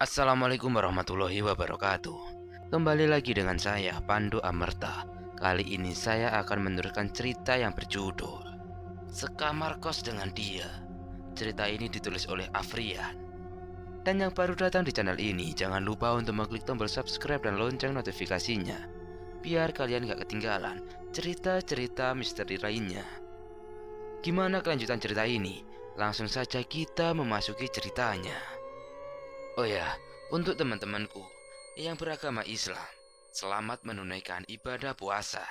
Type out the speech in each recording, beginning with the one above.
Assalamualaikum warahmatullahi wabarakatuh. Kembali lagi dengan saya, Pandu Amerta. Kali ini saya akan meneruskan cerita yang berjudul Sekamar Kos dengan Dia. Cerita ini ditulis oleh Afrian. Dan yang baru datang di channel ini, jangan lupa untuk mengklik tombol subscribe dan lonceng notifikasinya, biar kalian gak ketinggalan cerita-cerita misteri lainnya. Gimana kelanjutan cerita ini? Langsung saja kita memasuki ceritanya. Oh ya, untuk teman-temanku yang beragama Islam, selamat menunaikan ibadah puasa.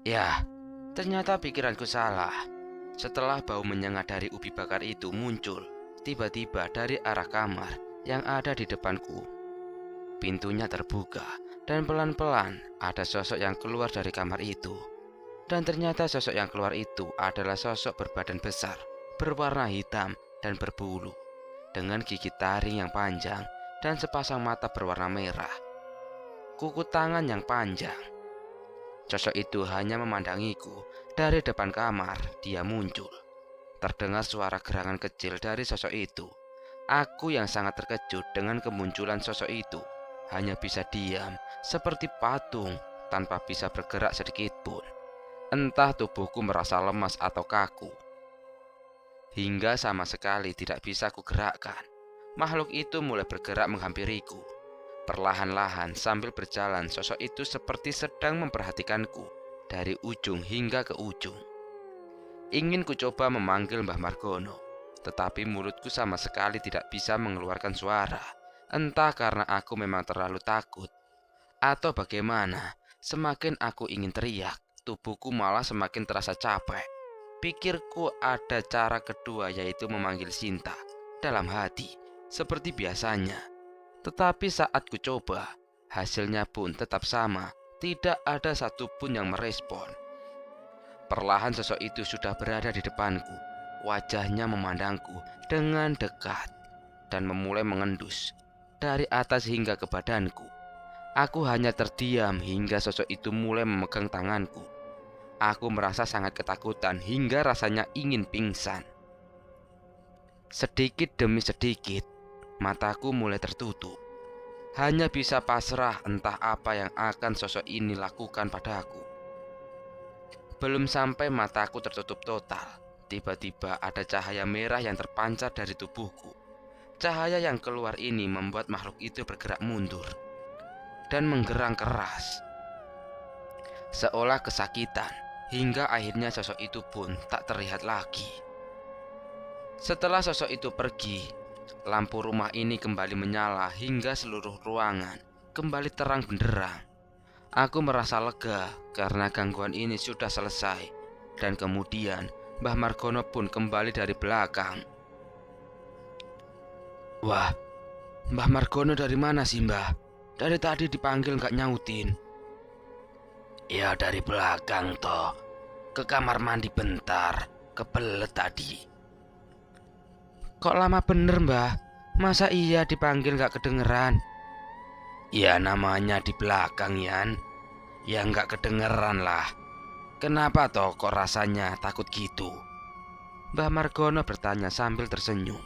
Ya, ternyata pikiranku salah. Setelah bau menyengat dari ubi bakar itu muncul tiba-tiba dari arah kamar yang ada di depanku. Pintunya terbuka dan pelan-pelan ada sosok yang keluar dari kamar itu. Dan ternyata sosok yang keluar itu adalah sosok berbadan besar, berwarna hitam dan berbulu, dengan gigi taring yang panjang dan sepasang mata berwarna merah, kuku tangan yang panjang. Sosok itu hanya memandangiku dari depan kamar. Dia muncul. Terdengar suara gerangan kecil dari sosok itu. Aku yang sangat terkejut dengan kemunculan sosok itu hanya bisa diam seperti patung tanpa bisa bergerak sedikit pun. Entah tubuhku merasa lemas atau kaku, hingga sama sekali tidak bisa kugerakkan. Makhluk itu mulai bergerak menghampiriku. Perlahan-lahan sambil berjalan, sosok itu seperti sedang memperhatikanku dari ujung hingga ke ujung. Ingin ku coba memanggil Mbah Margono, tetapi mulutku sama sekali tidak bisa mengeluarkan suara. Entah karena aku memang terlalu takut atau bagaimana. Semakin aku ingin teriak, tubuhku malah semakin terasa capek. Pikirku ada cara kedua, yaitu memanggil Sinta dalam hati seperti biasanya. Tetapi saat ku coba, hasilnya pun tetap sama. Tidak ada satupun yang merespon. Perlahan sosok itu sudah berada di depanku. Wajahnya memandangku dengan dekat dan memulai mengendus dari atas hingga ke badanku. Aku hanya terdiam hingga sosok itu mulai memegang tanganku. Aku merasa sangat ketakutan hingga rasanya ingin pingsan. Sedikit demi sedikit, mataku mulai tertutup. Hanya bisa pasrah entah apa yang akan sosok ini lakukan padaku. Belum sampai mataku tertutup total, tiba-tiba ada cahaya merah yang terpancar dari tubuhku. Cahaya yang keluar ini membuat makhluk itu bergerak mundur dan menggerang keras, seolah kesakitan, hingga akhirnya sosok itu pun tak terlihat lagi. Setelah sosok itu pergi, lampu rumah ini kembali menyala hingga seluruh ruangan kembali terang benderang. Aku merasa lega karena gangguan ini sudah selesai. Dan kemudian Mbah Margono pun kembali dari belakang. Wah, Mbah Margono dari mana sih, Mbah? Dari tadi dipanggil gak nyautin. Ya dari belakang toh. Ke kamar mandi bentar. Kebelet tadi. Kok lama bener, Mbah? Masa iya dipanggil gak kedengeran? Ya namanya di belakang, Yan. Ya gak kedengeran lah. Kenapa toh kok rasanya takut gitu? Mbah Margono bertanya sambil tersenyum.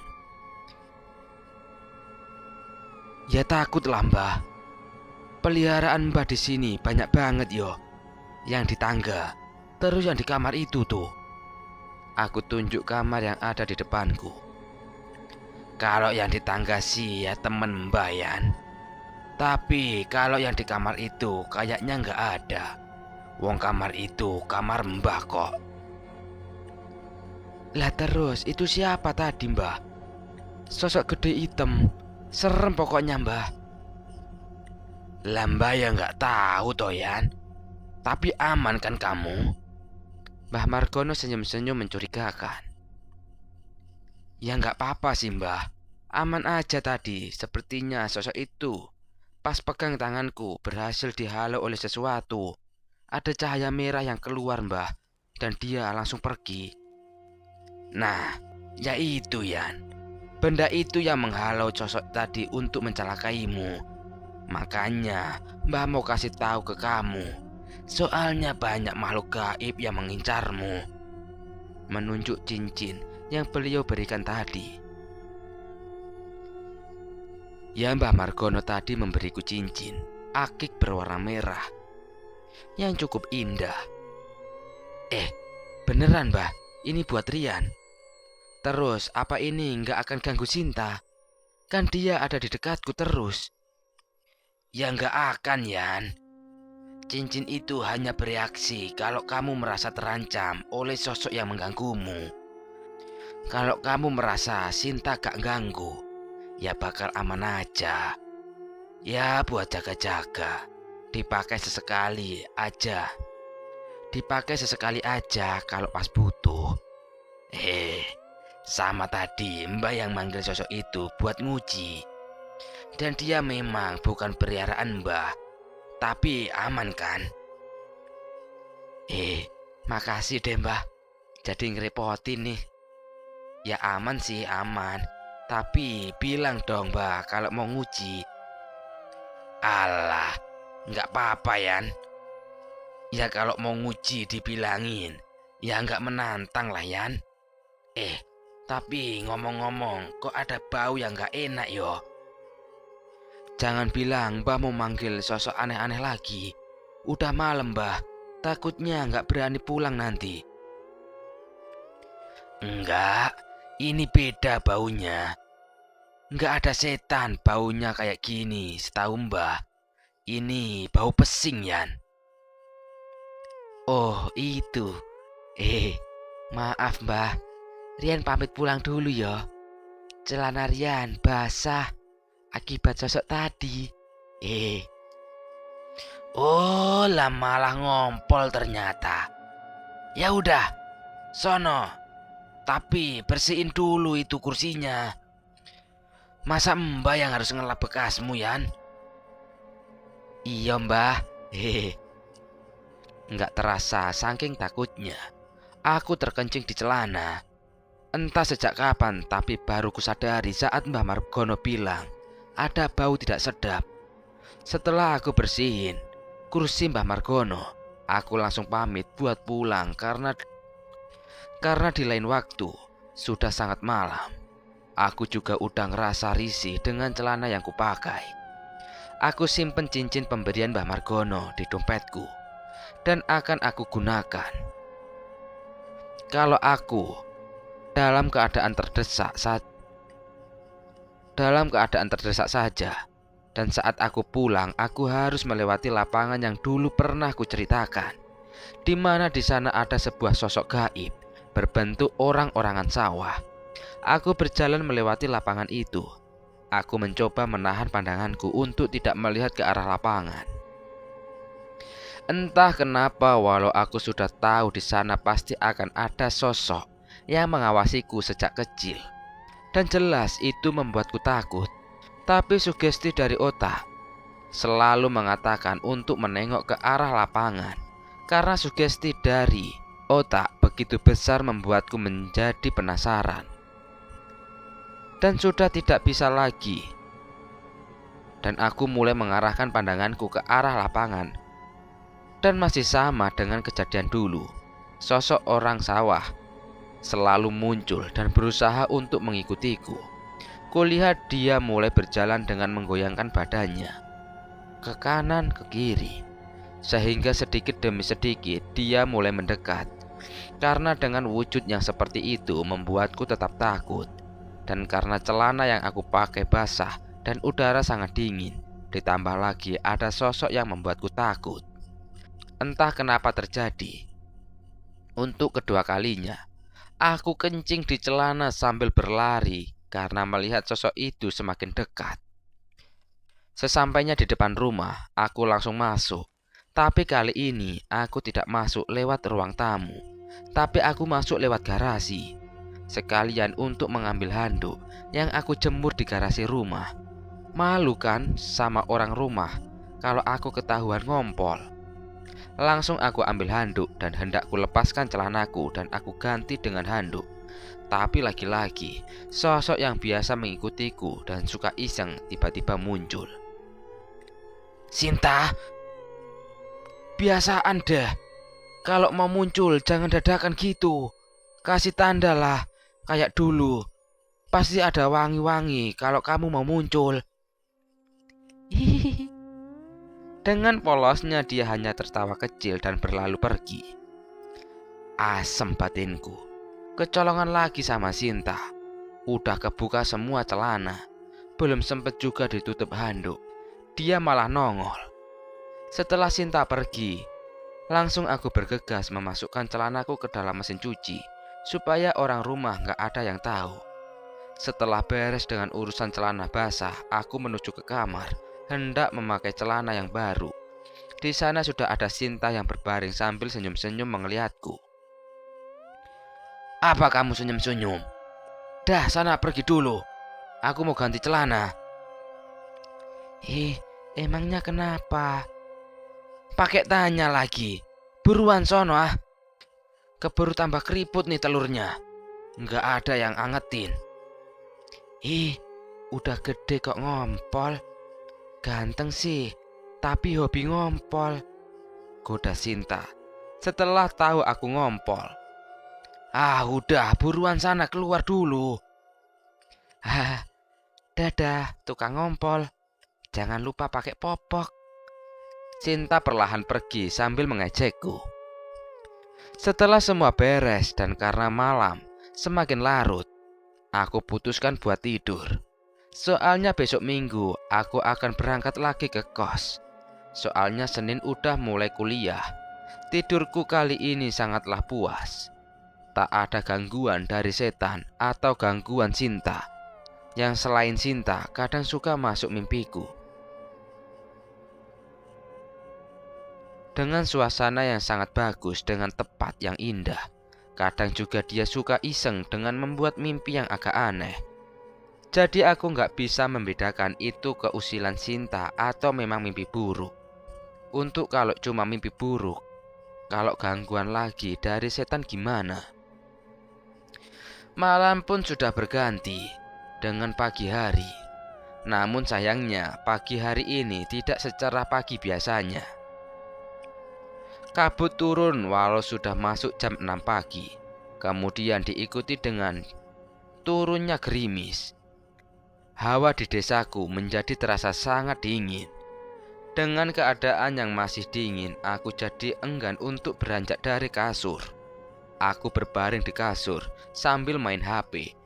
Ya takut lah, Mbah. Peliharaan Mbah di sini banyak banget yo. Yang di tangga, terus yang di kamar itu tuh. Aku tunjuk kamar yang ada di depanku. Kalau yang di tangga sih ya temen Mbah Yan. Tapi kalau yang di kamar itu kayaknya nggak ada. Wong kamar itu kamar Mbah kok. Lah terus itu siapa tadi, Mbah? Sosok gede hitam, serem pokoknya, Mbah. Lah Mbah ya nggak tahu toh, Yan. Tapi aman kan kamu? Mbah Margono senyum-senyum mencurigakan. Ya nggak apa-apa sih, Mbah. Aman aja tadi. Sepertinya sosok itu pas pegang tanganku berhasil dihalau oleh sesuatu. Ada cahaya merah yang keluar, Mbah. Dan dia langsung pergi. Nah, ya itu, Yan. Benda itu yang menghalau sosok tadi untuk mencelakaimu. Makanya Mbah mau kasih tahu ke kamu. Soalnya banyak makhluk gaib yang mengincarmu. Menunjuk cincin yang beliau berikan tadi. Ya, Mbah Margono tadi memberiku cincin akik berwarna merah yang cukup indah. Beneran Mbah, ini buat Rian. Terus apa ini nggak akan ganggu Sinta? Kan dia ada di dekatku terus. Ya nggak akan, Yan. Cincin itu hanya bereaksi kalau kamu merasa terancam oleh sosok yang mengganggumu. Kalau kamu merasa Sinta gak ganggu, ya bakal aman aja. Ya buat jaga-jaga, dipakai sesekali aja. Dipakai sesekali aja kalau pas butuh. Sama tadi Mbak yang manggil sosok itu buat nguji. Dan dia memang bukan peliharaan Mbah, tapi aman kan? Makasih deh Mbah, jadi ngerepotin nih. Ya aman sih aman, tapi bilang dong Mbah kalau mau nguji. Alah, nggak apa-apa Yan. Ya kalau mau nguji dibilangin, ya nggak menantang lah Yan. Tapi ngomong-ngomong, kok ada bau yang nggak enak yo? Jangan bilang Mbah mau manggil sosok aneh-aneh lagi. Udah malam Mbah, takutnya nggak berani pulang nanti. Enggak, ini beda baunya. Nggak ada setan baunya kayak gini, setahu Mbah. Ini bau pesing Yan. Oh itu. Maaf Mbah, Rian pamit pulang dulu ya. Celana Rian basah akibat sosok tadi. Oh lah malah ngompol ternyata. Ya udah, sono. Tapi bersihin dulu itu kursinya. Masa Mbah yang harus ngelap bekasmu Yan? Iya Mbah. Nggak terasa saking takutnya, aku terkencing di celana. Entah sejak kapan, tapi baru kusadari saat Mbah Margono bilang ada bau tidak sedap. Setelah aku bersihin kursi Mbah Margono, aku langsung pamit buat pulang karena di lain waktu sudah sangat malam. Aku juga udah ngerasa risih dengan celana yang kupakai. Aku simpen cincin pemberian Mbah Margono di dompetku dan akan aku gunakan kalau aku dalam keadaan terdesak saja. Dan saat aku pulang, aku harus melewati lapangan yang dulu pernah kuceritakan, di mana di sana ada sebuah sosok gaib berbentuk orang-orangan sawah. Aku berjalan melewati lapangan itu. Aku mencoba menahan pandanganku untuk tidak melihat ke arah lapangan. Entah kenapa, walau aku sudah tahu di sana pasti akan ada sosok yang mengawasiku sejak kecil, dan jelas itu membuatku takut. Tapi sugesti dari otak selalu mengatakan untuk menengok ke arah lapangan, karena sugesti dari otak begitu besar membuatku menjadi penasaran. Dan sudah tidak bisa lagi, dan aku mulai mengarahkan pandanganku ke arah lapangan. Dan masih sama dengan kejadian dulu, sosok orang sawah selalu muncul dan berusaha untuk mengikutiku. Kulihat dia mulai berjalan dengan menggoyangkan badannya ke kanan ke kiri, sehingga sedikit demi sedikit dia mulai mendekat. Karena dengan wujud yang seperti itu membuatku tetap takut. Dan karena celana yang aku pakai basah dan udara sangat dingin, ditambah lagi ada sosok yang membuatku takut. Entah kenapa terjadi, untuk kedua kalinya aku kencing di celana sambil berlari karena melihat sosok itu semakin dekat. Sesampainya di depan rumah, aku langsung masuk. Tapi kali ini aku tidak masuk lewat ruang tamu, tapi aku masuk lewat garasi, sekalian untuk mengambil handuk yang aku jemur di garasi rumah. Malu kan sama orang rumah kalau aku ketahuan ngompol. Langsung aku ambil handuk dan hendak ku lepaskan celanaku dan aku ganti dengan handuk. Tapi lagi-lagi sosok yang biasa mengikutiku dan suka iseng tiba-tiba muncul. Sinta, biasaan deh. Kalau mau muncul jangan dadakan gitu. Kasih tanda lah, kayak dulu. Pasti ada wangi-wangi kalau kamu mau muncul. Hihihi. Dengan polosnya dia hanya tertawa kecil dan berlalu pergi. Asem batinku. Kecolongan lagi sama Sinta. Udah kebuka semua celana. Belum sempet juga ditutup handuk. Dia malah nongol. Setelah Sinta pergi, langsung aku bergegas memasukkan celanaku ke dalam mesin cuci supaya orang rumah gak ada yang tahu. Setelah beres dengan urusan celana basah, aku menuju ke kamar, hendak memakai celana yang baru. Di sana sudah ada Sinta yang berbaring sambil senyum-senyum melihatku. Apa kamu senyum-senyum? Dah, sana pergi dulu. Aku mau ganti celana. Emangnya kenapa? Pakai tanya lagi. Buruan sono ah. Keburu tambah keriput nih telurnya. Nggak ada yang angetin. Udah gede kok ngompol. Ganteng sih, tapi hobi ngompol, goda Sinta setelah tahu aku ngompol. Udah, buruan sana keluar dulu. Dadah, tukang ngompol. Jangan lupa pakai popok. Sinta perlahan pergi sambil mengejekku. Setelah semua beres dan karena malam semakin larut, aku putuskan buat tidur. Soalnya besok Minggu aku akan berangkat lagi ke kos. Soalnya Senin udah mulai kuliah. Tidurku kali ini sangatlah puas. Tak ada gangguan dari setan atau gangguan Sinta. Yang selain Sinta kadang suka masuk mimpiku. Dengan suasana yang sangat bagus dengan tempat yang indah. Kadang juga dia suka iseng dengan membuat mimpi yang agak aneh. Jadi aku nggak bisa membedakan itu keusilan Sinta atau memang mimpi buruk. Untuk kalau cuma mimpi buruk, kalau gangguan lagi dari setan gimana? Malam pun sudah berganti dengan pagi hari. Namun sayangnya pagi hari ini tidak secerah pagi biasanya. Kabut turun walau sudah masuk jam 6 pagi. Kemudian diikuti dengan turunnya gerimis. Hawa di desaku menjadi terasa sangat dingin. Dengan keadaan yang masih dingin, aku jadi enggan untuk beranjak dari kasur. Aku berbaring di kasur sambil main HP.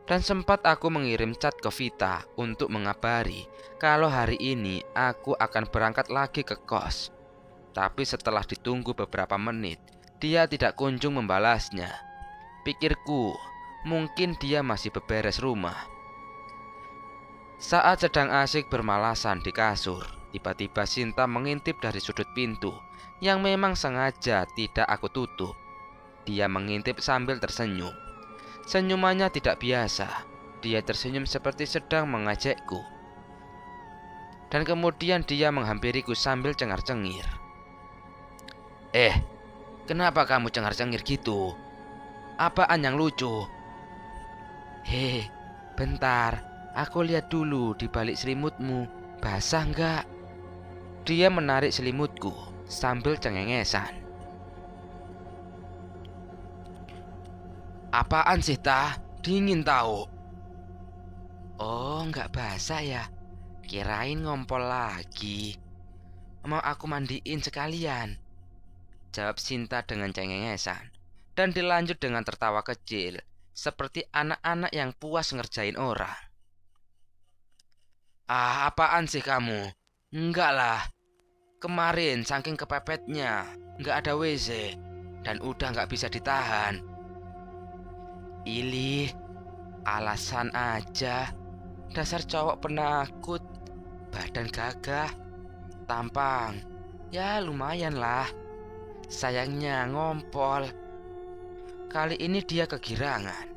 Dan sempat aku mengirim chat ke Vita untuk mengabari kalau hari ini aku akan berangkat lagi ke kos. Tapi setelah ditunggu beberapa menit, dia tidak kunjung membalasnya. Pikirku, mungkin dia masih beberes rumah. Saat sedang asik bermalasan di kasur, tiba-tiba Sinta mengintip dari sudut pintu yang memang sengaja tidak aku tutup. Dia mengintip sambil tersenyum. Senyumannya tidak biasa. Dia tersenyum seperti sedang mengajakku. Dan kemudian dia menghampiriku sambil cengar-cengir. Kenapa kamu cengar-cengir gitu? Apaan yang lucu? Bentar, aku lihat dulu di balik selimutmu. Basah enggak? Dia menarik selimutku sambil cengengesan. Apaan sih, Tah? Dingin tahu. Oh, enggak basah ya? Kirain ngompol lagi. Mau aku mandiin sekalian, jawab Sinta dengan cengengesan. Dan dilanjut dengan tertawa kecil, seperti anak-anak yang puas ngerjain orang. Apaan sih kamu? Enggak lah. Kemarin saking kepepetnya, enggak ada WC, dan udah enggak bisa ditahan. Ilih, alasan aja. Dasar cowok penakut. Badan gagah, tampang, ya lumayan lah. Sayangnya ngompol. Kali ini dia kegirangan.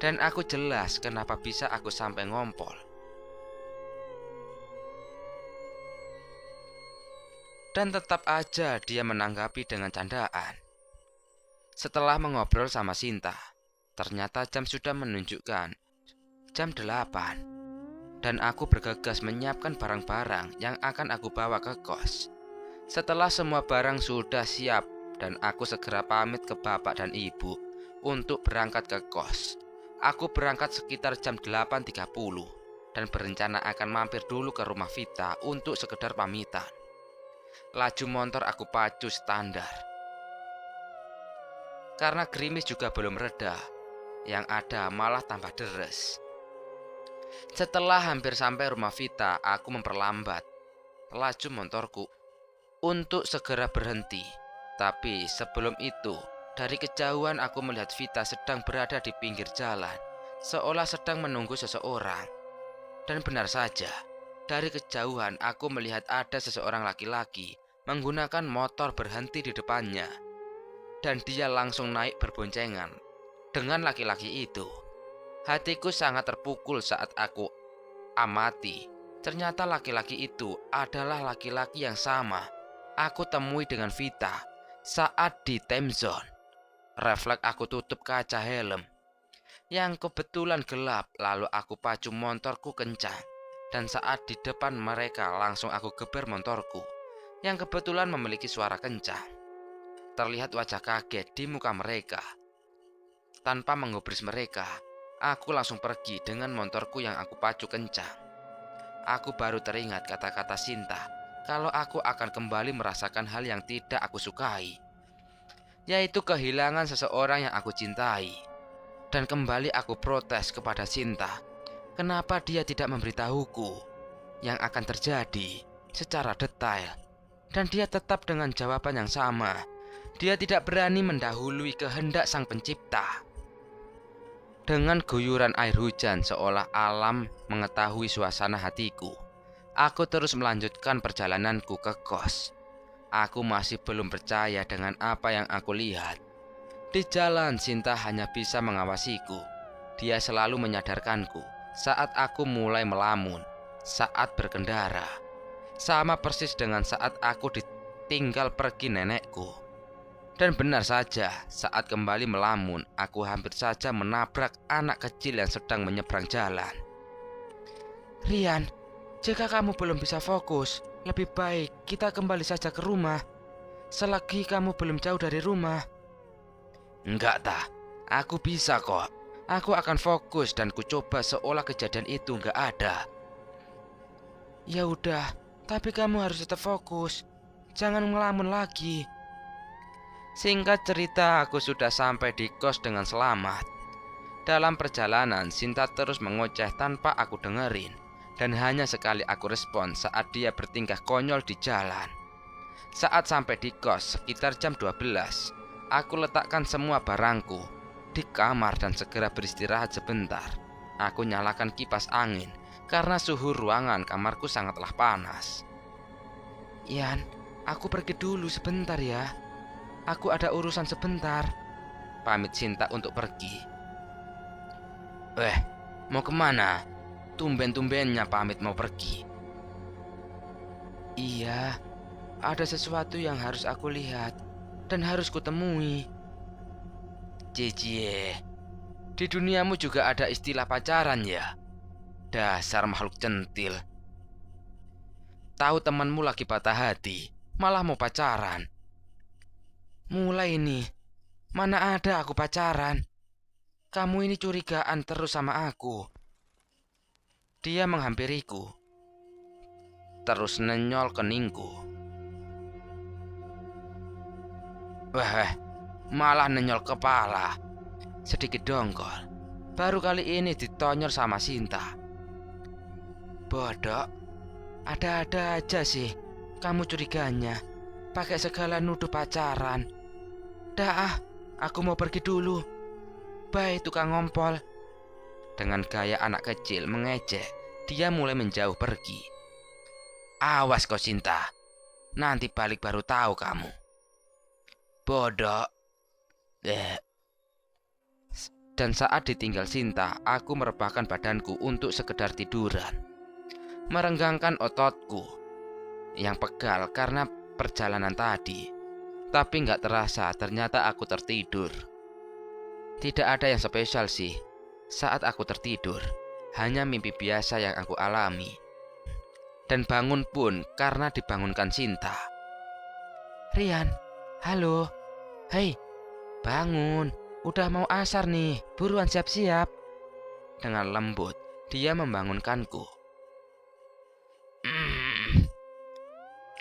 Dan aku jelas kenapa bisa aku sampai ngompol. Dan tetap aja dia menanggapi dengan candaan. Setelah mengobrol sama Sinta, ternyata jam sudah menunjukkan jam 8. Dan aku bergegas menyiapkan barang-barang yang akan aku bawa ke kos. Setelah semua barang sudah siap dan aku segera pamit ke bapak dan ibu untuk berangkat ke kos. Aku berangkat sekitar jam 8.30 dan berencana akan mampir dulu ke rumah Vita untuk sekedar pamitan. Laju motor aku pacu standar. Karena gerimis juga belum reda, yang ada malah tambah deres. Setelah hampir sampai rumah Vita, aku memperlambat laju motorku untuk segera berhenti. Tapi sebelum itu, dari kejauhan aku melihat Vita sedang berada di pinggir jalan, seolah sedang menunggu seseorang. Dan benar saja, dari kejauhan aku melihat ada seseorang laki-laki menggunakan motor berhenti di depannya. Dan dia langsung naik berboncengan dengan laki-laki itu. Hatiku sangat terpukul saat aku amati. Ternyata laki-laki itu adalah laki-laki yang sama aku temui dengan Vita saat di time zone. Refleks aku tutup kaca helm yang kebetulan gelap, lalu aku pacu motorku kencang. Dan saat di depan mereka langsung aku geber motorku yang kebetulan memiliki suara kencang. Terlihat wajah kaget di muka mereka. Tanpa menggubris mereka, aku langsung pergi dengan motorku yang aku pacu kencang. Aku baru teringat kata-kata Sinta kalau aku akan kembali merasakan hal yang tidak aku sukai, yaitu kehilangan seseorang yang aku cintai. Dan kembali aku protes kepada Sinta, kenapa dia tidak memberitahuku yang akan terjadi secara detail. Dan dia tetap dengan jawaban yang sama. Dia tidak berani mendahului kehendak Sang Pencipta. Dengan guyuran air hujan seolah alam mengetahui suasana hatiku, aku terus melanjutkan perjalananku ke kos. Aku masih belum percaya dengan apa yang aku lihat. Di jalan, Sinta hanya bisa mengawasiku. Dia selalu menyadarkanku saat aku mulai melamun saat berkendara. Sama persis dengan saat aku ditinggal pergi nenekku. Dan benar saja, saat kembali melamun, aku hampir saja menabrak anak kecil yang sedang menyeberang jalan. Rian, jika kamu belum bisa fokus, lebih baik kita kembali saja ke rumah. Selagi kamu belum jauh dari rumah. Enggak, aku bisa kok. Aku akan fokus dan ku coba seolah kejadian itu enggak ada. Ya udah, tapi kamu harus tetap fokus. Jangan ngelamun lagi. Singkat cerita, aku sudah sampai di kos dengan selamat. Dalam perjalanan, Sinta terus mengoceh tanpa aku dengerin. Dan hanya sekali aku respon saat dia bertingkah konyol di jalan. Saat sampai di kos sekitar jam 12, aku letakkan semua barangku di kamar dan segera beristirahat sebentar. Aku nyalakan kipas angin karena suhu ruangan kamarku sangatlah panas. Ian, aku pergi dulu sebentar ya. Aku ada urusan sebentar. Pamit Sinta untuk pergi. Mau kemana? Tumben-tumbennya pamit mau pergi. Iya, ada sesuatu yang harus aku lihat dan harus kutemui. Cie, di duniamu juga ada istilah pacaran ya? Dasar makhluk centil. Tahu temanmu lagi patah hati, malah mau pacaran. Mulai nih, mana ada aku pacaran? Kamu ini curigaan terus sama aku. Dia menghampiriku, terus nenyol keningku. Malah nenyol kepala. Sedikit dongkol. Baru kali ini ditonyol sama Sinta. Bodoh, ada-ada aja sih kamu curiganya. Pakai segala nuduh pacaran. Dah, aku mau pergi dulu. Bye tukang ngompol. Dengan gaya anak kecil mengejek, dia mulai menjauh pergi. Awas kau Sinta, nanti balik baru tahu kamu. Bodoh. Dan saat ditinggal Sinta, aku merebahkan badanku untuk sekedar tiduran. Merenggangkan ototku yang pegal karena perjalanan tadi. Tapi gak terasa ternyata aku tertidur. Tidak ada yang spesial sih saat aku tertidur. Hanya mimpi biasa yang aku alami. Dan bangun pun karena dibangunkan Sinta. Rian, halo. Hei, bangun. udah mau asar nih, buruan siap-siap. Dengan lembut, dia membangunkanku.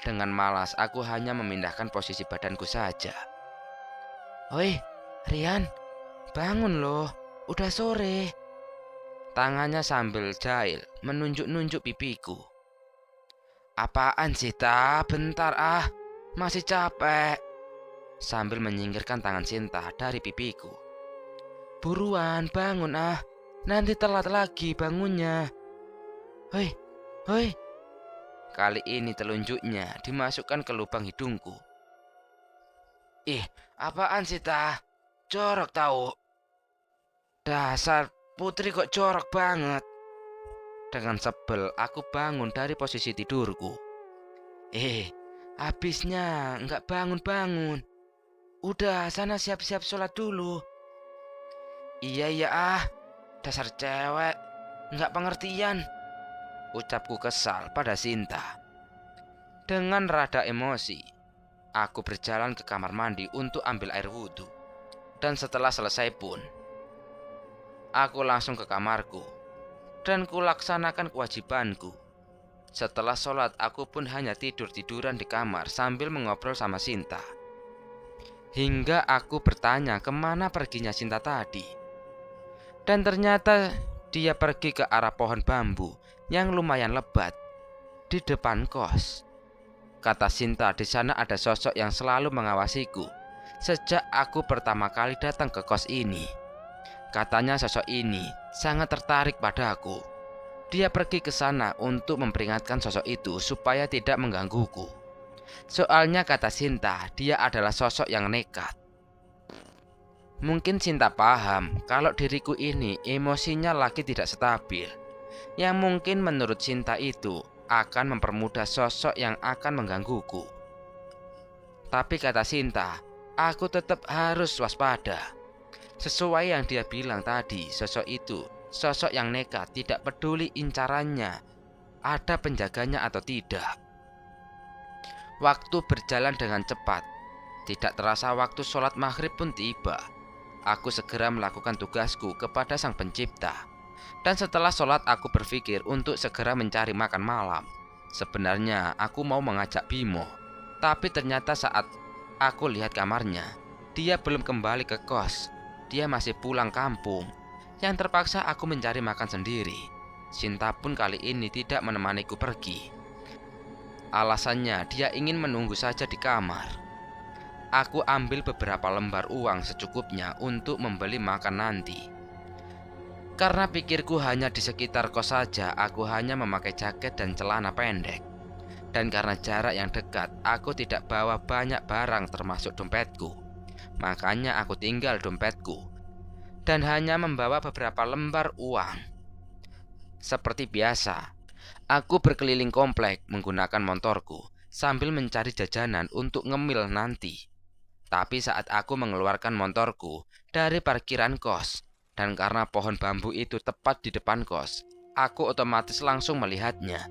Dengan malas, aku hanya memindahkan posisi badanku saja. Oi, Rian, bangun loh, udah sore. Tangannya sambil jahil menunjuk-nunjuk pipiku. Apaan sih, Ta? Bentar ah, masih capek. Sambil menyingkirkan tangan Sinta dari pipiku. Buruan, bangun ah, nanti telat lagi bangunnya. Hoi, hoi. Kali ini telunjuknya dimasukkan ke lubang hidungku. Ih, apaan sih, Ta? Jorok tahu. Dasar putri kok jorok banget. Dengan sebel aku bangun dari posisi tidurku. Habisnya nggak bangun-bangun. Udah, sana siap-siap sholat dulu. Iya ah, dasar cewek, nggak pengertian. Ucapku kesal pada Sinta. Dengan rada emosi, aku berjalan ke kamar mandi untuk ambil air wudhu. Dan setelah selesai pun, aku langsung ke kamarku dan kulaksanakan kewajibanku. Setelah sholat, aku pun hanya tidur-tiduran di kamar sambil mengobrol sama Sinta. Hingga aku bertanya kemana perginya Sinta tadi. Dan ternyata dia pergi ke arah pohon bambu yang lumayan lebat di depan kos. Kata Sinta, di sana ada sosok yang selalu mengawasiku sejak aku pertama kali datang ke kos ini. Katanya sosok ini sangat tertarik padaku. Dia pergi ke sana untuk memperingatkan sosok itu supaya tidak menggangguku. Soalnya kata Sinta, dia adalah sosok yang nekat. Mungkin Sinta paham kalau diriku ini emosinya lagi tidak stabil, yang mungkin menurut Sinta itu akan mempermudah sosok yang akan menggangguku. Tapi kata Sinta, aku tetap harus waspada. Sesuai yang dia bilang tadi, sosok itu sosok yang nekat, tidak peduli incarannya ada penjaganya atau tidak. Waktu berjalan dengan cepat. Tidak terasa waktu sholat maghrib pun tiba. Aku segera melakukan tugasku kepada Sang Pencipta. Dan setelah sholat aku berpikir untuk segera mencari makan malam. Sebenarnya aku mau mengajak Bimo, tapi ternyata saat aku lihat kamarnya, dia belum kembali ke kos. Dia masih pulang kampung. Yang terpaksa aku mencari makan sendiri. Sinta pun kali ini tidak menemaniku pergi. Alasannya dia ingin menunggu saja di kamar. Aku ambil beberapa lembar uang secukupnya untuk membeli makan nanti. Karena pikirku hanya di sekitar kos saja, aku hanya memakai jaket dan celana pendek. Dan karena jarak yang dekat, aku tidak bawa banyak barang termasuk dompetku. Makanya aku tinggal dompetku dan hanya membawa beberapa lembar uang. Seperti biasa, aku berkeliling komplek menggunakan motorku sambil mencari jajanan untuk ngemil nanti. Tapi saat aku mengeluarkan motorku dari parkiran kos, dan karena pohon bambu itu tepat di depan kos, aku otomatis langsung melihatnya.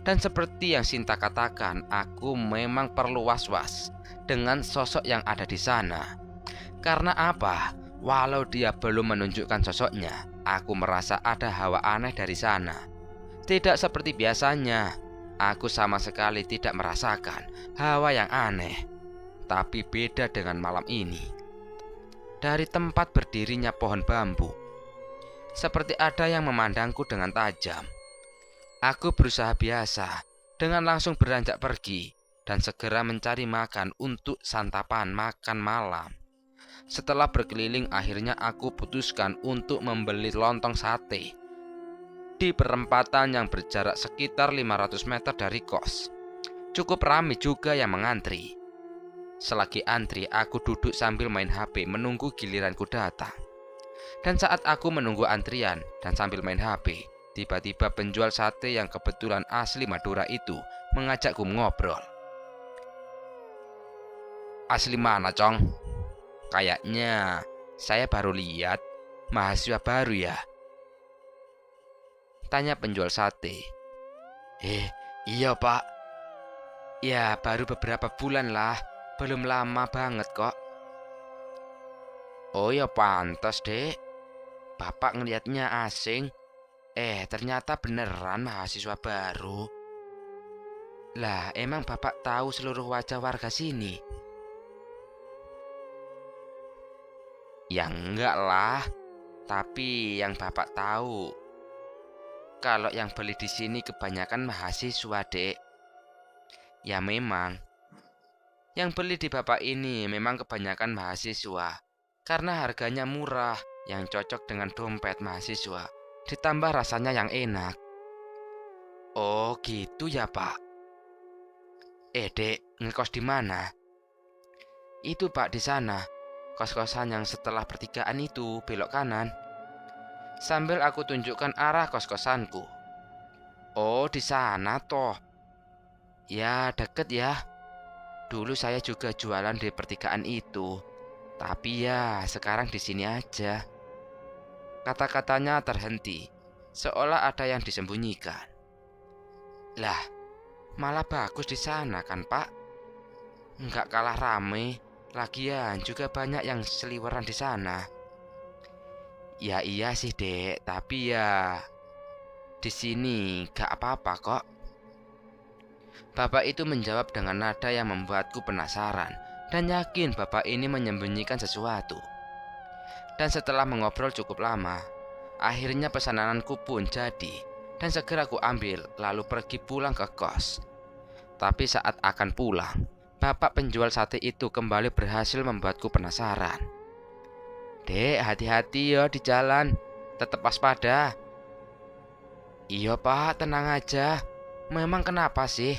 Dan seperti yang Sinta katakan, aku memang perlu was-was dengan sosok yang ada di sana. Karena apa? Walau dia belum menunjukkan sosoknya, aku merasa ada hawa aneh dari sana. Tidak seperti biasanya, aku sama sekali tidak merasakan hawa yang aneh. Tapi beda dengan malam ini. Dari tempat berdirinya pohon bambu, seperti ada yang memandangku dengan tajam. Aku berusaha biasa dengan langsung beranjak pergi dan segera mencari makan untuk santapan makan malam. Setelah berkeliling, akhirnya aku putuskan untuk membeli lontong sate di perempatan yang berjarak sekitar 500 meter dari kos. Cukup ramai juga yang mengantri. Selagi antri, aku duduk sambil main HP menunggu giliranku datang. Dan saat aku menunggu antrian dan sambil main HP, tiba-tiba penjual sate yang kebetulan asli Madura itu mengajakku ngobrol. Asli mana, Cong? Kayaknya saya baru lihat, mahasiswa baru ya? Tanya penjual sate. Iya pak. Ya baru beberapa bulan lah, belum lama banget kok. Oh ya pantas, Dek. Bapak ngelihatnya asing. Ternyata beneran mahasiswa baru. Lah, emang Bapak tahu seluruh wajah warga sini? Ya enggak lah, tapi yang Bapak tahu, kalau yang beli di sini kebanyakan mahasiswa, Dek. Ya memang, yang beli di Bapak ini memang kebanyakan mahasiswa, karena harganya murah, yang cocok dengan dompet mahasiswa, ditambah rasanya yang enak. Oh gitu ya Pak. Dek, ngekos di mana? Itu Pak, di sana. Kos-kosan yang setelah pertigaan itu belok kanan. Sambil aku tunjukkan arah kos-kosanku. Oh, di sana toh. Ya, deket ya. Dulu saya juga jualan di pertigaan itu. Tapi ya, sekarang di sini aja. Kata-katanya terhenti, seolah ada yang disembunyikan. Lah, malah bagus di sana kan, Pak? Nggak kalah rame. Lagian juga banyak yang seliweran di sana. Ya iya sih, Dek, tapi ya di sini gak apa-apa kok. Bapak itu menjawab dengan nada yang membuatku penasaran dan yakin bapak ini menyembunyikan sesuatu. Dan setelah mengobrol cukup lama, akhirnya pesananku pun jadi dan segera aku ambil lalu pergi pulang ke kos. Tapi saat akan pulang, bapak penjual sate itu kembali berhasil membuatku penasaran. Dek, hati-hati ya di jalan, tetap waspada. Iya Pak, tenang aja. Memang kenapa sih?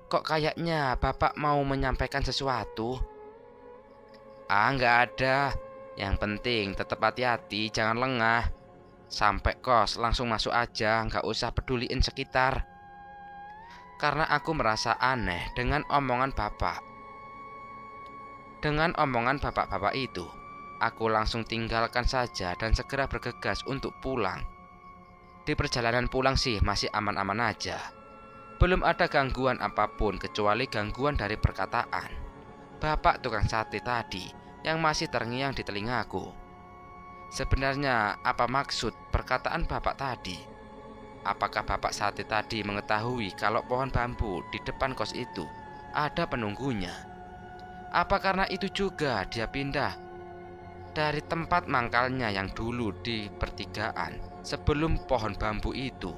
Kok kayaknya Bapak mau menyampaikan sesuatu? Nggak ada. Yang penting tetap hati-hati, jangan lengah. Sampai kos langsung masuk aja, nggak usah peduliin sekitar. Karena aku merasa aneh dengan omongan Bapak. Dengan omongan bapak-bapak itu, aku langsung tinggalkan saja dan segera bergegas untuk pulang. Di perjalanan pulang sih masih aman-aman aja. Belum ada gangguan apapun kecuali gangguan dari perkataan bapak tukang sate tadi yang masih terngiang di telingaku. Sebenarnya apa maksud perkataan bapak tadi? Apakah bapak sate tadi mengetahui kalau pohon bambu di depan kos itu ada penunggunya? Apa karena itu juga dia pindah dari tempat mangkalnya yang dulu di pertigaan sebelum pohon bambu itu?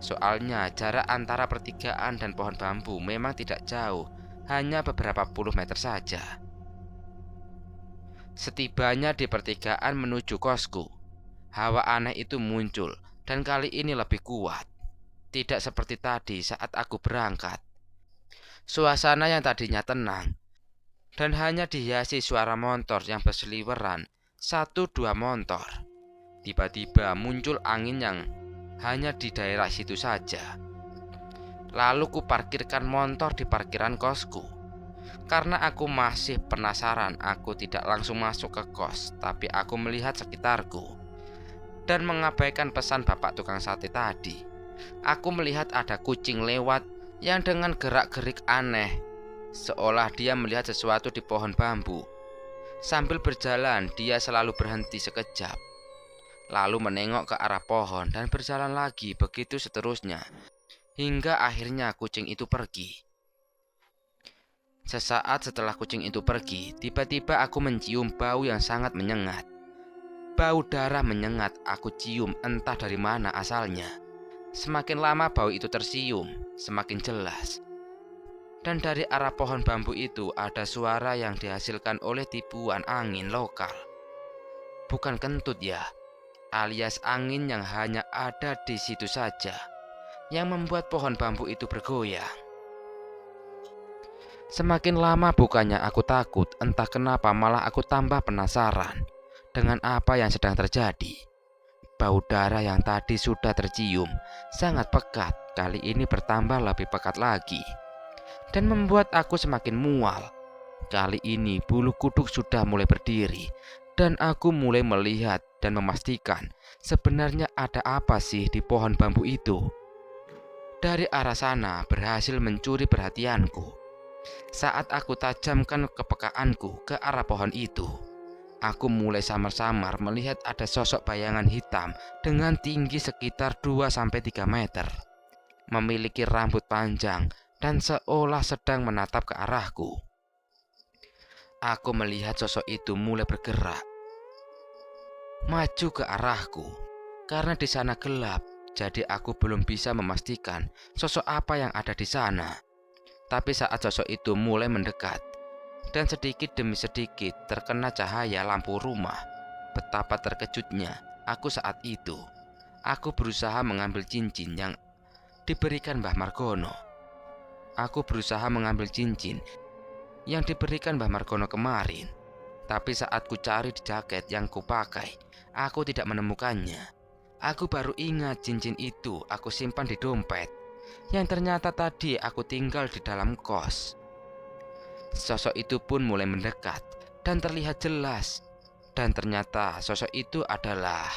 Soalnya jarak antara pertigaan dan pohon bambu memang tidak jauh, hanya beberapa puluh meter saja. Setibanya di pertigaan menuju kosku, hawa aneh itu muncul dan kali ini lebih kuat. Tidak seperti tadi saat aku berangkat. Suasana yang tadinya tenang dan hanya dihiasi suara motor yang berseliweran, 1-2 motor. Tiba-tiba muncul angin yang hanya di daerah situ saja. Lalu ku parkirkan motor di parkiran kosku. Karena aku masih penasaran, aku tidak langsung masuk ke kos, tapi aku melihat sekitarku dan mengabaikan pesan bapak tukang sate tadi. Aku melihat ada kucing lewat yang dengan gerak-gerik aneh, seolah dia melihat sesuatu di pohon bambu. Sambil berjalan, dia selalu berhenti sekejap, lalu menengok ke arah pohon dan berjalan lagi, begitu seterusnya, hingga akhirnya kucing itu pergi. Sesaat setelah kucing itu pergi, tiba-tiba aku mencium bau yang sangat menyengat. Bau darah menyengat aku cium entah dari mana asalnya. Semakin lama bau itu tercium, semakin jelas. Dan dari arah pohon bambu itu ada suara yang dihasilkan oleh tibuan angin lokal. Bukan kentut ya, alias angin yang hanya ada di situ saja, yang membuat pohon bambu itu bergoyang. Semakin lama bukannya aku takut, entah kenapa malah aku tambah penasaran dengan apa yang sedang terjadi. Bau darah yang tadi sudah tercium sangat pekat, kali ini bertambah lebih pekat lagi dan membuat aku semakin mual. Kali ini bulu kuduk sudah mulai berdiri dan aku mulai melihat dan memastikan sebenarnya ada apa sih di pohon bambu itu. Dari arah sana berhasil mencuri perhatianku. Saat aku tajamkan kepekaanku ke arah pohon itu, Aku mulai samar-samar melihat ada sosok bayangan hitam dengan tinggi sekitar 2-3 meter, memiliki rambut panjang dan seolah sedang menatap ke arahku. Aku melihat sosok itu mulai bergerak, maju ke arahku. Karena di sana gelap, jadi aku belum bisa memastikan sosok apa yang ada di sana. Tapi saat sosok itu mulai mendekat, dan sedikit demi sedikit terkena cahaya lampu rumah, betapa terkejutnya aku saat itu. Aku berusaha mengambil cincin yang diberikan Mbah Margono. Aku berusaha mengambil cincin yang diberikan Mbah Margono kemarin. Tapi saat ku cari di jaket yang kupakai, aku tidak menemukannya. Aku baru ingat cincin itu aku simpan di dompet, yang ternyata tadi aku tinggal di dalam kos. Sosok itu pun mulai mendekat dan terlihat jelas. Dan ternyata sosok itu adalah